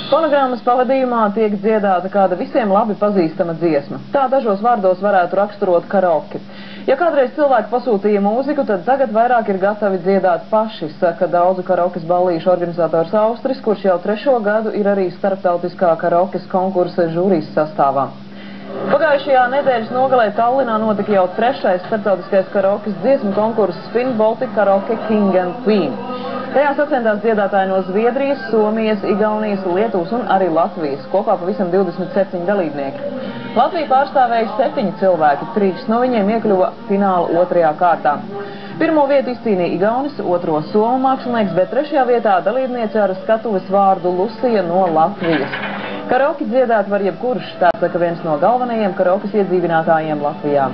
Fonogrammas pavadījumā tiek dziedāta kāda visiem labi pazīstama dziesma. Tā dažos vārdos varētu raksturot karaoke. Ja kādreiz cilvēki pasūtīja mūziku, tad tagad vairāk ir gatavi dziedāt paši, saka daudzu karaokes ballīšu organizators Austris, kurš jau 3. gadu ir arī starptautiskā karaokes konkursa žūrijas sastāvā. Pagājušajā nedēļas nogalē Tallinā notika jau 3. starptautiskais karaokes dziesmu konkurss Spin Baltic Karaoke King and Queen. Tajā sacentās dziedātāji no Zviedrijas, Somijas, Igaunijas, Lietuvas un arī Latvijas, kopā pavisam 27 dalībnieki. Latvija pārstāvēja 7 cilvēki, 3 no viņiem iekļuva fināla 2. kārtā. Pirmo vietu izcīnīja Igaunis, 2. somu mākslinieks, bet 3. vietā dalībniece ar skatuves vārdu Lucija no Latvijas. Karaoke dziedāt var jebkurš, tā saka viens no galvenajiem karaokes iedzīvinātājiem Latvijā.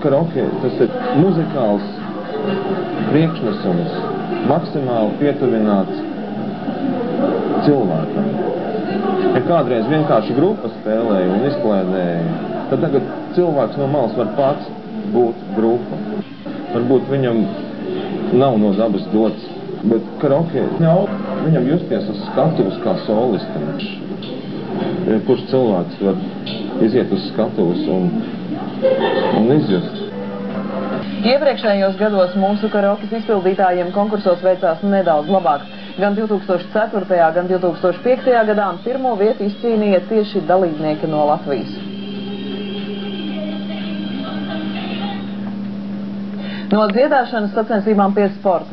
Karaoke tas ir muzikāls priekšnesums, maksimāli pietuvināts cilvēkam. Ja kādreiz vienkārši grupa spēlēja un izklēdēja, tad tagad cilvēks no malas var pats būt grupa. Varbūt viņam nav no dabas dots, bet karaoke ļauj viņam justies uz skatuves kā solistam. Kurš cilvēks var iziet uz skatuves un izjust. Iepriekšējos gados mūsu karaokes izpildītājiem konkursos veicās nedaudz labāk. Gan 2004. gan 2005. gadā pirmo vietu izcīnīja tieši dalībnieki no Latvijas. No dziedāšanas sacensībām pie sporta.